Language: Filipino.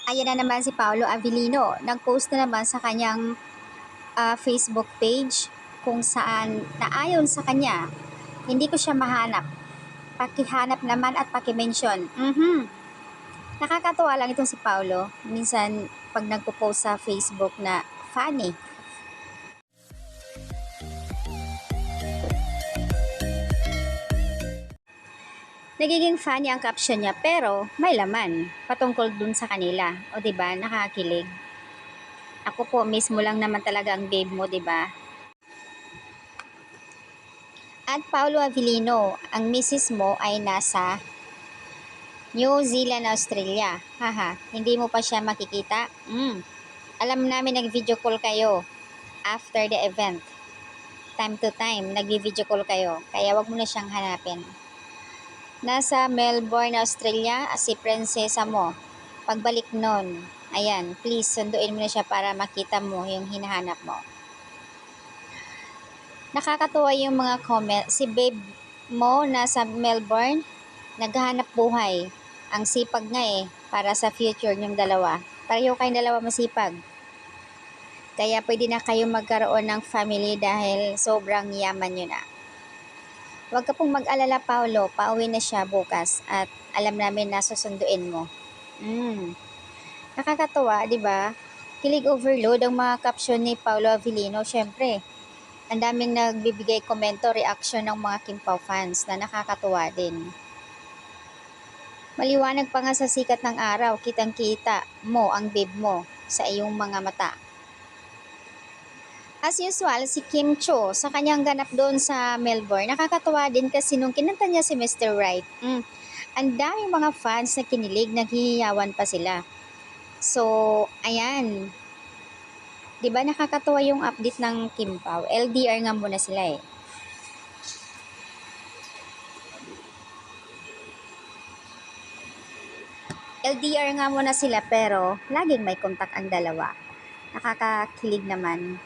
Ayan na naman si Paolo Avellino. Nag-post na naman sa kanyang Facebook page kung saan naayon sa kanya. Hindi ko siya mahanap. Pakihanap naman at pakimension. Nakakatuwa lang itong si Paolo. Minsan pag nagpo-post sa Facebook na funny. Nagiging funny ang caption niya pero may laman patungkol dun sa kanila. O 'di ba? Nakakilig. Ako po mismo lang naman talaga ang babe mo, 'di ba? At Paolo Avellino, ang misis mo ay nasa New Zealand, Australia. Haha, hindi mo pa siya makikita? Alam namin nag-video call kayo after the event. Time to time, nag-video call kayo. Kaya wag mo na siyang hanapin. Nasa Melbourne, Australia, si prinsesa mo. Pagbalik nun, ayan, please sunduin mo na siya para makita mo yung hinahanap mo. Nakakatuwa yung mga comment. Si babe mo nasa Melbourne, naghahanap buhay. Ang sipag nga para sa future niyong dalawa. Pareho kayong dalawa masipag. Kaya pwede na kayo magkaroon ng family dahil sobrang yaman nyo na. Huwag ka pong mag-alala, Paolo. Pauwi na siya bukas at alam namin na susunduin mo. Nakakatuwa, di ba? Kilig overload ang mga caption ni Paolo Avellino. Syempre, ang daming nagbibigay komento, reaction ng mga Kim Pao fans na nakakatuwa din. Maliwanag pa nga sa sikat ng araw, kitang-kita mo ang babe mo sa iyong mga mata. As usual, si Kim Cho sa kanyang ganap doon sa Melbourne, nakakatuwa din kasi nung kinanta niya si Mr. Right, ang daming mga fans na kinilig, naghihiyawan pa sila. So, ayan. 'Di ba nakakatuwa yung update ng Kim Pao? LDR nga muna sila LDR nga muna sila pero laging may kontak ang dalawa. Nakakakilig naman.